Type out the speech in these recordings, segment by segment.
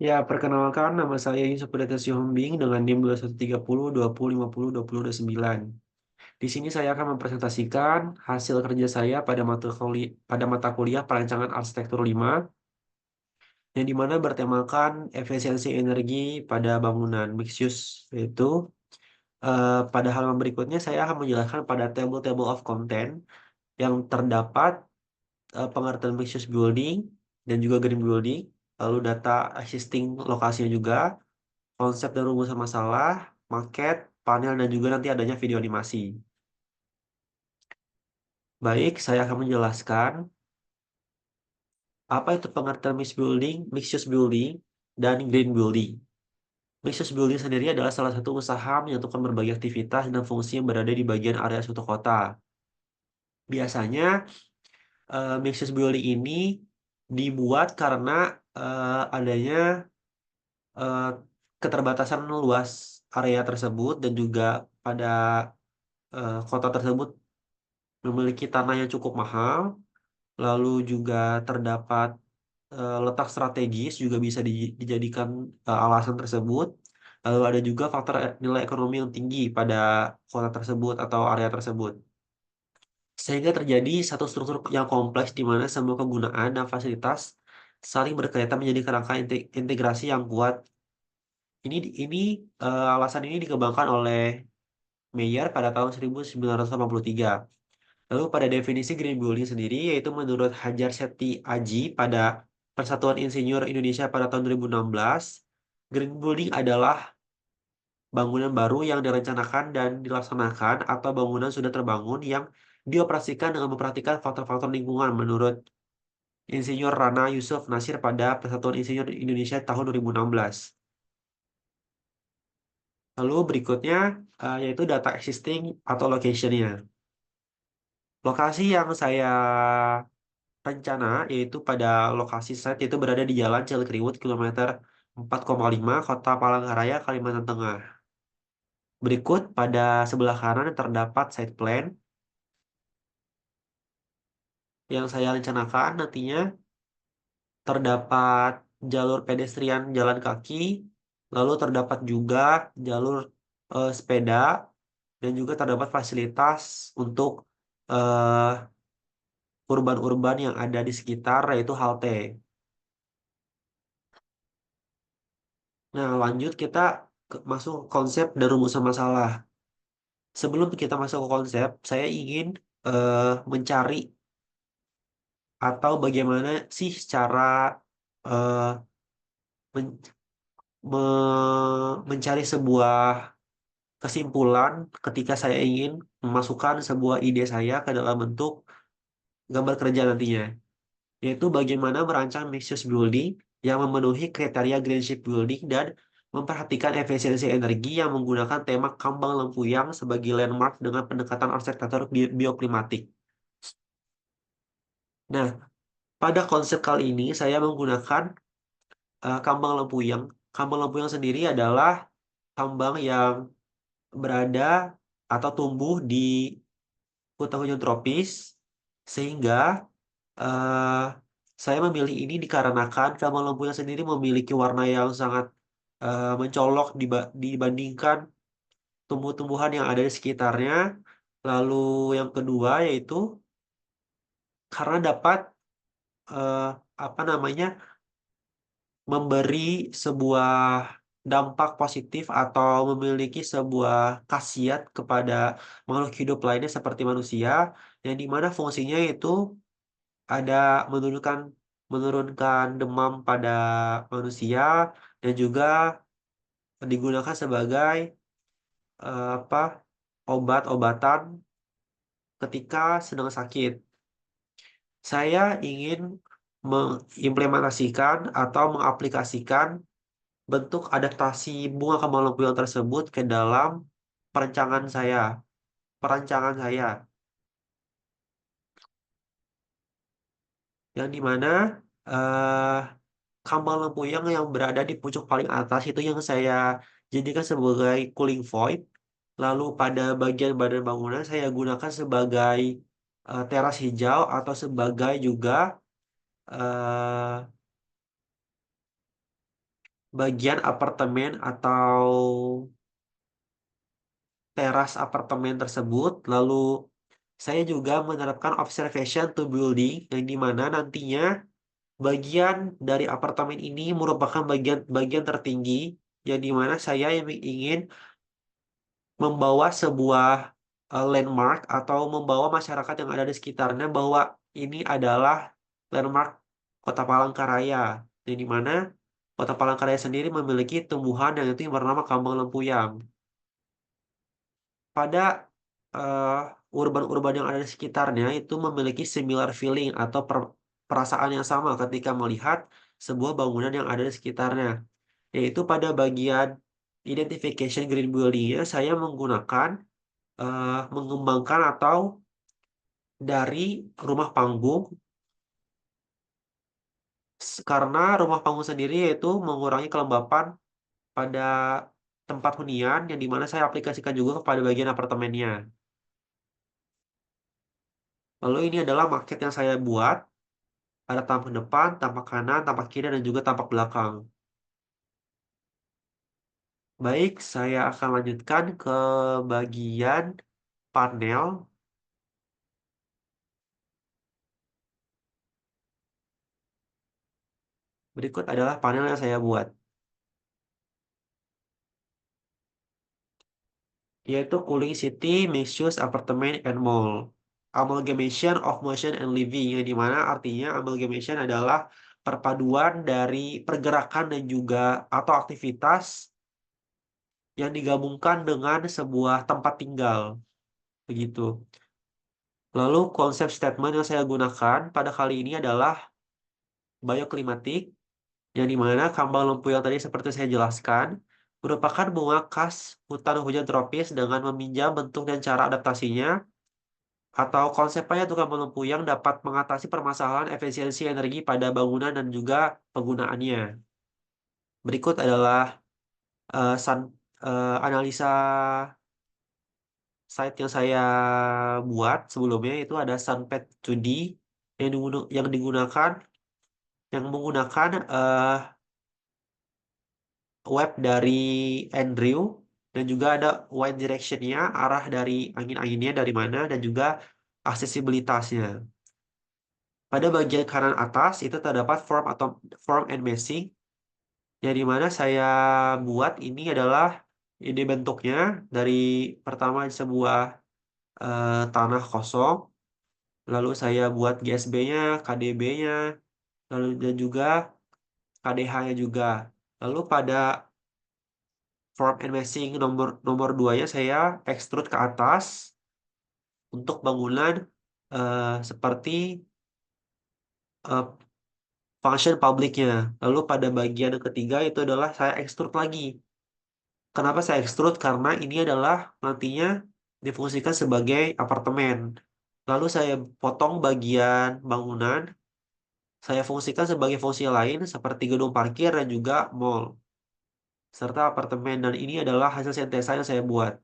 Ya, perkenalkan nama saya Yusuf Perdata Sihombing dengan NIM 2130 2050 2029. Di sini saya akan mempresentasikan hasil kerja saya pada mata kuliah Perancangan Arsitektur 5 yang dimana bertemakan efisiensi energi pada bangunan mixed use, yaitu pada halaman berikutnya saya akan menjelaskan pada table-table of content yang terdapat pengertian mixed use building dan juga green building, lalu data existing lokasinya juga, konsep dan rumusan masalah, maket, panel, dan juga nanti adanya video animasi. Baik, saya akan menjelaskan apa itu pengertian mixed use building, dan green building. Mixed use building sendiri adalah salah satu usaha menyatukan berbagai aktivitas dan fungsi yang berada di bagian area suatu kota. Biasanya, mixed use building ini dibuat karena adanya eh, keterbatasan luas area tersebut dan juga pada kota tersebut memiliki tanah yang cukup mahal, lalu juga terdapat letak strategis juga bisa dijadikan alasan tersebut. Lalu ada juga faktor nilai ekonomi yang tinggi pada kota tersebut atau area tersebut. Sehingga terjadi satu struktur yang kompleks di mana semua kegunaan dan fasilitas saling berkaitan menjadi kerangka integrasi yang kuat. Ini alasan ini dikembangkan oleh Mayer pada tahun 1983. Lalu pada definisi green building sendiri, yaitu menurut Hajar Seti Aji pada Persatuan Insinyur Indonesia pada tahun 2016, green building adalah bangunan baru yang direncanakan dan dilaksanakan atau bangunan sudah terbangun yang dioperasikan dengan memperhatikan faktor-faktor lingkungan menurut Insinyur Rana Yusuf Nasir pada Persatuan Insinyur Indonesia tahun 2016. Lalu berikutnya yaitu data existing atau location-nya. Lokasi yang saya rencana yaitu pada lokasi site itu berada di Jalan Cilikriwut kilometer 4,5 Kota Palangkaraya, Kalimantan Tengah. Berikut pada sebelah kanan terdapat site plan yang saya rencanakan nantinya terdapat jalur pedestrian jalan kaki, lalu terdapat juga jalur sepeda dan juga terdapat fasilitas untuk eh, urban-urban yang ada di sekitar yaitu halte. Nah, lanjut kita masuk ke konsep dan rumusan masalah. Sebelum kita masuk ke konsep, saya ingin mencari atau bagaimana sih cara eh, men- mencari sebuah kesimpulan ketika saya ingin memasukkan sebuah ide saya ke dalam bentuk gambar kerja nantinya, yaitu bagaimana merancang mixed use building yang memenuhi kriteria green ship building dan memperhatikan efisiensi energi yang menggunakan tema Kambang Lempuyang sebagai landmark dengan pendekatan arsitektur bioklimatik. Nah, pada konsep kali ini saya menggunakan Kambang Lempuyang. Kambang Lempuyang sendiri adalah kambang yang berada atau tumbuh di hutan hujan tropis, sehingga eh, saya memilih ini dikarenakan kambang lempunya sendiri memiliki warna yang sangat mencolok dibandingkan tumbuh-tumbuhan yang ada di sekitarnya. Lalu yang kedua yaitu karena dapat eh, apa namanya memberi sebuah dampak positif atau memiliki sebuah khasiat kepada makhluk hidup lainnya seperti manusia, yang dimana fungsinya itu ada menurunkan menurunkan demam pada manusia dan juga digunakan sebagai apa obat-obatan ketika sedang sakit. Saya ingin mengimplementasikan atau mengaplikasikan bentuk adaptasi bunga kembang lempuyan tersebut ke dalam perancangan saya. Perancangan saya, yang dimana eh, kambang lempuyang yang berada di pucuk paling atas itu yang saya jadikan sebagai cooling void. Lalu pada bagian badan bangunan saya gunakan sebagai teras hijau atau sebagai juga eh, bagian apartemen atau teras apartemen tersebut. Lalu saya juga menerapkan observation to building yang dimana nantinya bagian dari apartemen ini merupakan bagian bagian tertinggi yang dimana saya yang ingin membawa sebuah landmark atau membawa masyarakat yang ada di sekitarnya bahwa ini adalah landmark Kota Palangkaraya, yang dimana Kota Palangkaraya sendiri memiliki tumbuhan yang itu bernama kambang lempuyang. Pada eh, urban-urban yang ada di sekitarnya itu memiliki similar feeling atau perasaan yang sama ketika melihat sebuah bangunan yang ada di sekitarnya. Yaitu pada bagian identification green building-nya saya menggunakan mengembangkan atau dari rumah panggung karena rumah panggung sendiri yaitu mengurangi kelembapan pada tempat hunian yang dimana saya aplikasikan juga kepada bagian apartemennya. Lalu ini adalah maket yang saya buat. Ada tampak depan, tampak kanan, tampak kiri, dan juga tampak belakang. Baik, saya akan lanjutkan ke bagian panel. Berikut adalah panel yang saya buat, yaitu Cooling City, Mixed Use Apartment and Mall. Amalgamation of Motion and Living, yang dimana artinya amalgamation adalah perpaduan dari pergerakan dan juga atau aktivitas yang digabungkan dengan sebuah tempat tinggal. Begitu. Lalu konsep statement yang saya gunakan pada kali ini adalah bioklimatik, yang dimana kambang lempu yang tadi seperti saya jelaskan merupakan bunga khas hutan hujan tropis dengan meminjam bentuk dan cara adaptasinya, atau konsepnya itu kambang lempu yang dapat mengatasi permasalahan efisiensi energi pada bangunan dan juga penggunaannya. Berikut adalah analisa site yang saya buat sebelumnya, itu ada Sunpad 2D yang digunakan yang menggunakan web dari Andrew, dan juga ada wide direction-nya, arah dari angin-anginnya dari mana, dan juga aksesibilitasnya. Pada bagian kanan atas itu terdapat form and meshing, yang dimana saya buat ini adalah ide bentuknya dari pertama sebuah tanah kosong, lalu saya buat GSB-nya, KDB-nya, lalu dan juga KDH-nya juga. Lalu pada form and meshing nomor nomor 2-nya saya extrude ke atas untuk bangunan seperti eh, function publiknya. Lalu pada bagian yang ketiga itu adalah saya extrude lagi. Kenapa saya extrude? Karena ini adalah nantinya difungsikan sebagai apartemen. Lalu saya potong bagian bangunan, saya fungsikan sebagai fungsi lain seperti gedung parkir dan juga mall, serta apartemen. Dan ini adalah hasil sintesa yang saya buat.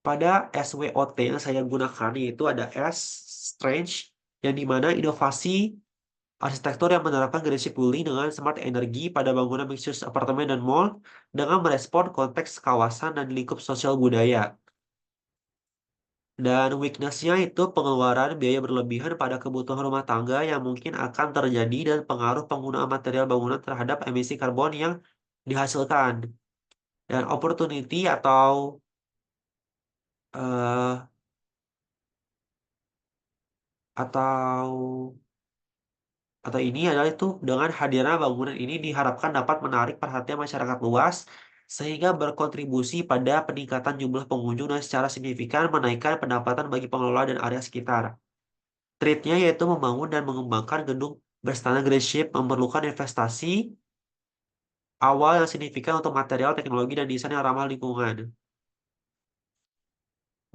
Pada SWOT yang saya gunakan yaitu ada S, Strange, yang dimana inovasi arsitektur yang menerapkan green building dengan smart energi pada bangunan mixed use apartemen dan mall dengan merespon konteks kawasan dan lingkup sosial budaya. Dan weakness-nya itu pengeluaran biaya berlebihan pada kebutuhan rumah tangga yang mungkin akan terjadi dan pengaruh penggunaan material bangunan terhadap emisi karbon yang dihasilkan. Dan opportunity eh, atau ini adalah itu dengan hadirnya bangunan ini diharapkan dapat menarik perhatian masyarakat luas sehingga berkontribusi pada peningkatan jumlah pengunjung dan secara signifikan menaikkan pendapatan bagi pengelola dan area sekitar. Treatnya yaitu membangun dan mengembangkan gedung berstandar green ship memerlukan investasi awal yang signifikan untuk material, teknologi, dan desain yang ramah lingkungan.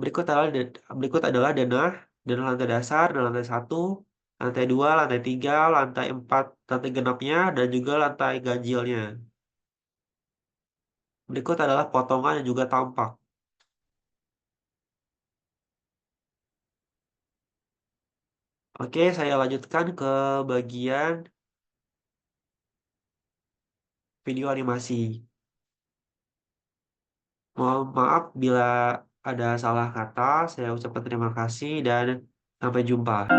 Berikut adalah denah lantai dasar, dan lantai satu, lantai dua, lantai tiga, lantai empat, lantai genapnya, dan juga lantai ganjilnya. Berikut adalah potongan yang juga tampak. Oke, saya lanjutkan ke bagian video animasi. Mohon maaf bila ada salah kata, saya ucapkan terima kasih dan sampai jumpa.